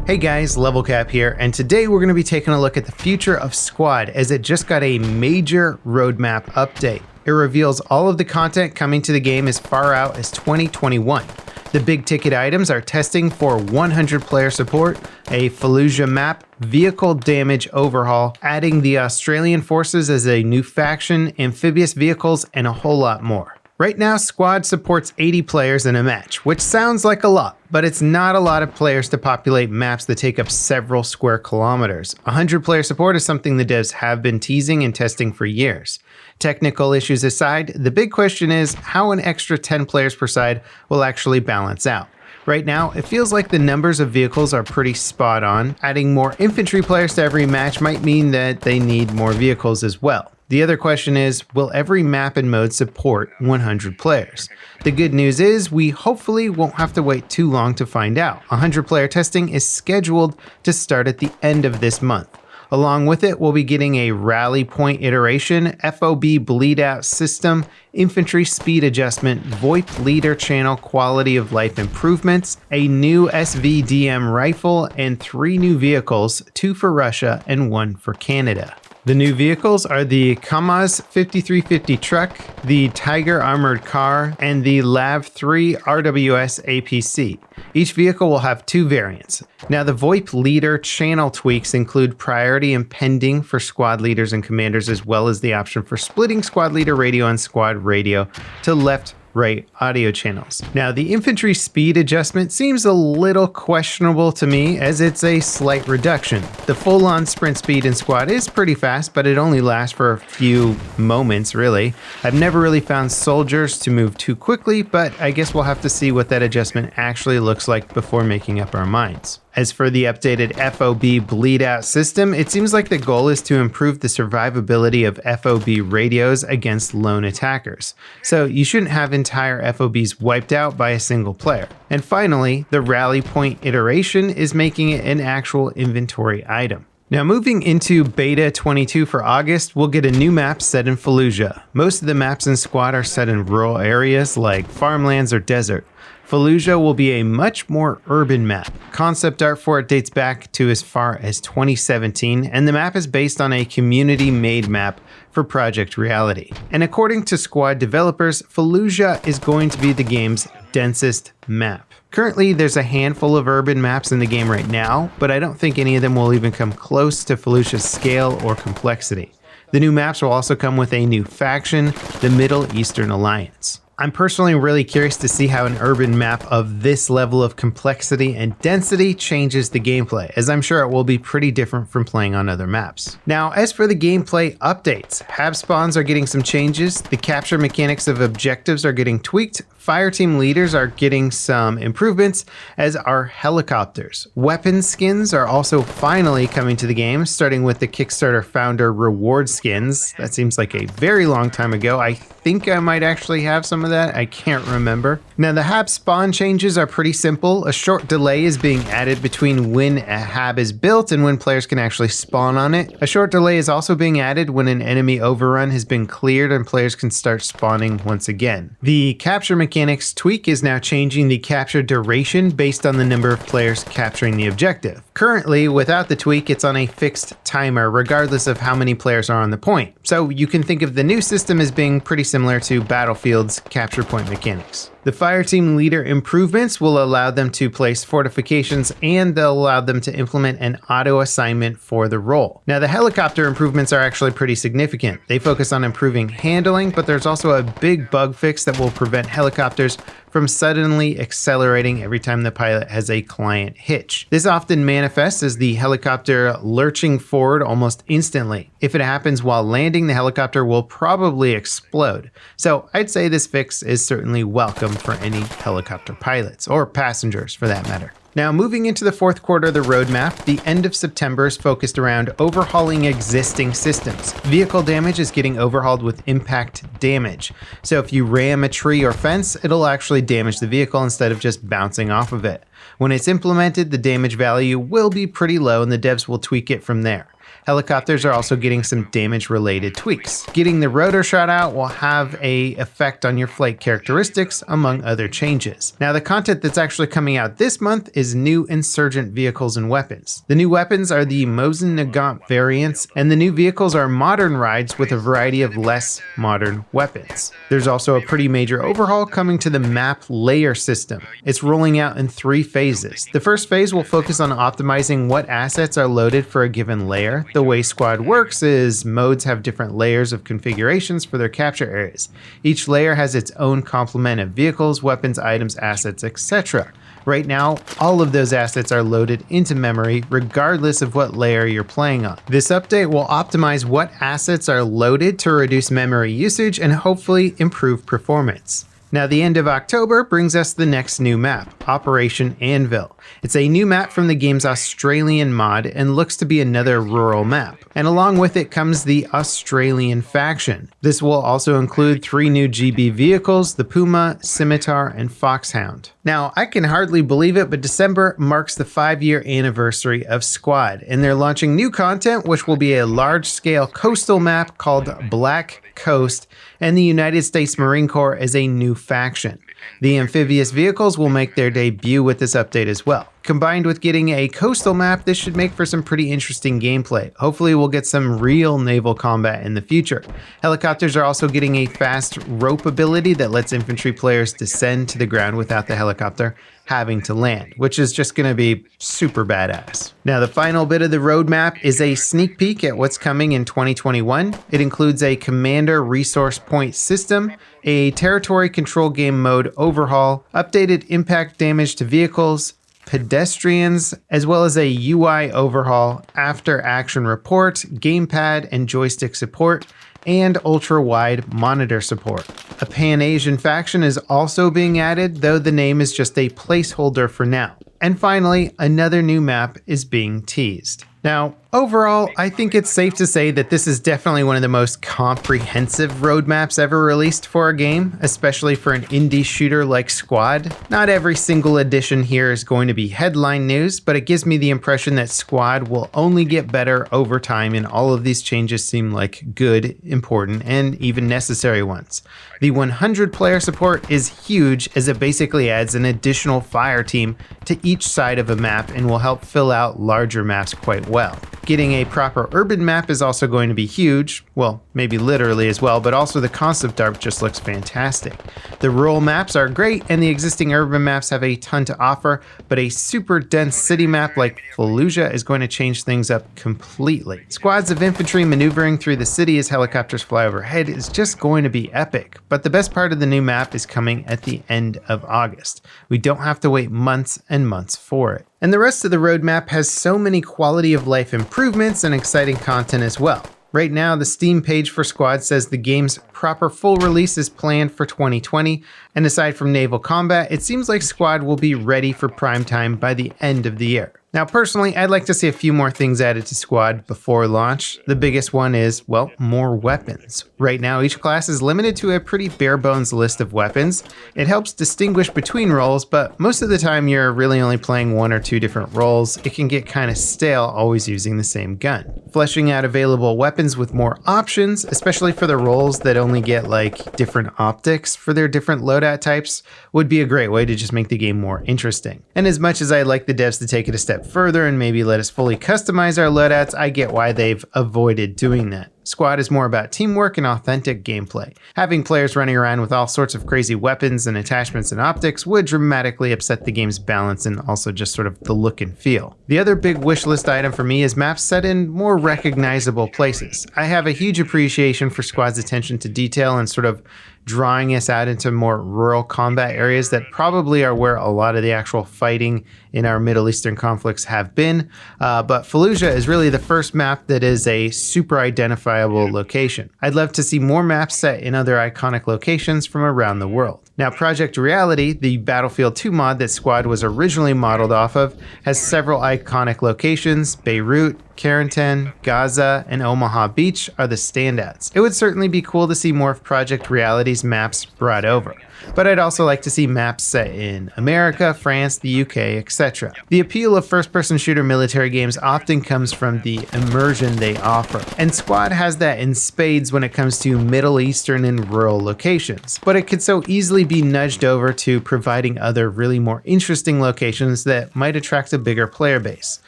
Hey guys, LevelCap here, and today we're going to be taking a look at the future of Squad as it just got a major roadmap update. It reveals all of the content coming to the game as far out as 2021. The big ticket items are testing for 100 player support, a Fallujah map, vehicle damage overhaul, adding the Australian forces as a new faction, amphibious vehicles, and a whole lot more. Right now, Squad supports 80 players in a match, which sounds like a lot, but it's not a lot of players to populate maps that take up several square kilometers. 100 player support is something the devs have been teasing and testing for years. Technical issues aside, the big question is how an extra 10 players per side will actually balance out. Right now, it feels like the numbers of vehicles are pretty spot on. Adding more infantry players to every match might mean that they need more vehicles as well. The other question is, will every map and mode support 100 players? The good news is we hopefully won't have to wait too long to find out. 100 player testing is scheduled to start at the end of this month. Along with it, we'll be getting a rally point iteration, FOB bleed out system, infantry speed adjustment, VoIP leader channel quality of life improvements, a new SVDM rifle, and 3 new vehicles, 2 for Russia and 1 for Canada. The new vehicles are the KAMAZ 5350 truck, the Tiger armored car, and the LAV-3 RWS APC. Each vehicle will have 2 variants. Now, the VoIP leader channel tweaks include priority and pending for squad leaders and commanders, as well as the option for splitting squad leader radio and squad radio to left-right audio channels. Now, the infantry speed adjustment seems a little questionable to me as it's a slight reduction. The full-on sprint speed in squad is pretty fast, but it only lasts for a few moments really. I've never really found soldiers to move too quickly, but I guess we'll have to see what that adjustment actually looks like before making up our minds. As for the updated FOB bleed out system, it seems like the goal is to improve the survivability of FOB radios against lone attackers. So you shouldn't have entire FOBs wiped out by a single player. And finally, the rally point iteration is making it an actual inventory item. Now, moving into Beta 22 for August, we'll get a new map set in Fallujah. Most of the maps in Squad are set in rural areas like farmlands or desert. Fallujah will be a much more urban map. Concept art for it dates back to as far as 2017, and the map is based on a community-made map for Project Reality. And according to Squad developers, Fallujah is going to be the game's densest map. Currently, there's a handful of urban maps in the game right now, but I don't think any of them will even come close to Fallujah's scale or complexity. The new maps will also come with a new faction, the Middle Eastern Alliance. I'm personally really curious to see how an urban map of this level of complexity and density changes the gameplay, as I'm sure it will be pretty different from playing on other maps. Now, as for the gameplay updates, hab spawns are getting some changes, the capture mechanics of objectives are getting tweaked, fire team leaders are getting some improvements, as are helicopters. Weapon skins are also finally coming to the game, starting with the Kickstarter founder reward skins. That seems like a very long time ago. I think I might actually have some of that. I can't remember. Now, the hab spawn changes are pretty simple. A short delay is being added between when a hab is built and when players can actually spawn on it. A short delay is also being added when an enemy overrun has been cleared and players can start spawning once again. The capture mechanics tweak is now changing the capture duration based on the number of players capturing the objective. Currently, without the tweak, it's on a fixed timer regardless of how many players are on the point. So you can think of the new system as being pretty similar to Battlefield's capture point mechanics. The fire team leader improvements will allow them to place fortifications, and they'll allow them to implement an auto assignment for the role. Now, the helicopter improvements are actually pretty significant. They focus on improving handling, but there's also a big bug fix that will prevent helicopters from suddenly accelerating every time the pilot has a client hitch. This often manifests as the helicopter lurching forward almost instantly. If it happens while landing, the helicopter will probably explode. So I'd say this fix is certainly welcome for any helicopter pilots, or passengers for that matter. Now, moving into the fourth quarter of the roadmap, the end of September is focused around overhauling existing systems. Vehicle damage is getting overhauled with impact damage. So if you ram a tree or fence, it'll actually damage the vehicle instead of just bouncing off of it. When it's implemented, the damage value will be pretty low and the devs will tweak it from there. Helicopters are also getting some damage-related tweaks. Getting the rotor shot out will have an effect on your flight characteristics, among other changes. Now, the content that's actually coming out this month is new insurgent vehicles and weapons. The new weapons are the Mosin Nagant variants, and the new vehicles are modern rides with a variety of less modern weapons. There's also a pretty major overhaul coming to the map layer system. It's rolling out in 3 phases. The first phase will focus on optimizing what assets are loaded for a given layer. The way Squad works is modes have different layers of configurations for their capture areas. Each layer has its own complement of vehicles, weapons, items, assets, etc. Right now, all of those assets are loaded into memory regardless of what layer you're playing on. This update will optimize what assets are loaded to reduce memory usage and hopefully improve performance. Now, the end of October brings us the next new map, Operation Anvil. It's a new map from the game's Australian mod and looks to be another rural map. And along with it comes the Australian faction. This will also include 3 new GB vehicles, the Puma, Scimitar, and Foxhound. Now, I can hardly believe it, but December marks the 5-year anniversary of Squad, and they're launching new content, which will be a large-scale coastal map called Black Coast, and the United States Marine Corps as a new faction. The amphibious vehicles will make their debut with this update as well. Combined with getting a coastal map, this should make for some pretty interesting gameplay. Hopefully we'll get some real naval combat in the future. Helicopters are also getting a fast rope ability that lets infantry players descend to the ground without the helicopter having to land, which is just going to be super badass. Now, the final bit of the roadmap is a sneak peek at what's coming in 2021. It includes a commander resource point system, a territory control game mode overhaul, updated impact damage to vehicles, pedestrians, as well as a UI overhaul, after action report, gamepad and joystick support, and ultra-wide monitor support. A Pan-Asian faction is also being added, though the name is just a placeholder for now. And finally, another new map is being teased. Now, overall, I think it's safe to say that this is definitely one of the most comprehensive roadmaps ever released for a game, especially for an indie shooter like Squad. Not every single edition here is going to be headline news, but it gives me the impression that Squad will only get better over time, and all of these changes seem like good, important, and even necessary ones. The 100 player support is huge, as it basically adds an additional fire team to each side of a map and will help fill out larger maps quite well. Getting a proper urban map is also going to be huge, well, maybe literally as well, but also the concept art just looks fantastic. The rural maps are great, and the existing urban maps have a ton to offer, but a super dense city map like Fallujah is going to change things up completely. Squads of infantry maneuvering through the city as helicopters fly overhead is just going to be epic, but the best part of the new map is coming at the end of August. We don't have to wait months and months for it. And the rest of the roadmap has so many quality of life improvements and exciting content as well. Right now, the Steam page for Squad says the game's proper full release is planned for 2020, and aside from naval combat, it seems like Squad will be ready for prime time by the end of the year. Now, personally, I'd like to see a few more things added to Squad before launch. The biggest one is, well, more weapons. Right now, each class is limited to a pretty bare bones list of weapons. It helps distinguish between roles, but most of the time you're really only playing 1 or 2 different roles. It can get kind of stale always using the same gun. Fleshing out available weapons with more options, especially for the roles that only get like different optics for their different loadout types, would be a great way to just make the game more interesting. And as much as I'd like the devs to take it a step further and maybe let us fully customize our loadouts, I get why they've avoided doing that. Squad is more about teamwork and authentic gameplay. Having players running around with all sorts of crazy weapons and attachments and optics would dramatically upset the game's balance and also just sort of the look and feel. The other big wishlist item for me is maps set in more recognizable places. I have a huge appreciation for Squad's attention to detail and sort of drawing us out into more rural combat areas that probably are where a lot of the actual fighting in our Middle Eastern conflicts have been. But Fallujah is really the first map that is a super identifiable location. I'd love to see more maps set in other iconic locations from around the world. Now, Project Reality, the Battlefield 2 mod that Squad was originally modeled off of, has several iconic locations: Beirut, Carrington, Gaza, and Omaha Beach are the standouts. It would certainly be cool to see more of Project Reality's maps brought over, but I'd also like to see maps set in America, France, the UK, etc. The appeal of first-person shooter military games often comes from the immersion they offer, and Squad has that in spades when it comes to Middle Eastern and rural locations, but it could so easily be nudged over to providing other really more interesting locations that might attract a bigger player base.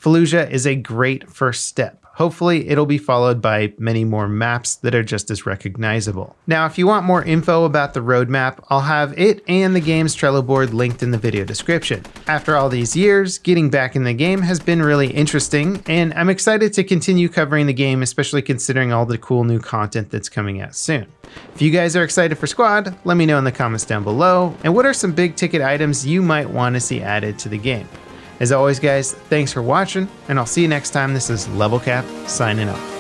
Fallujah is a great first step. Hopefully it'll be followed by many more maps that are just as recognizable. Now, if you want more info about the roadmap, I'll have it and the game's Trello board linked in the video description. After all these years, getting back in the game has been really interesting, and I'm excited to continue covering the game, especially considering all the cool new content that's coming out soon. If you guys are excited for Squad, let me know in the comments down below, and what are some big ticket items you might want to see added to the game. As always, guys, thanks for watching, and I'll see you next time. This is LevelCap signing off.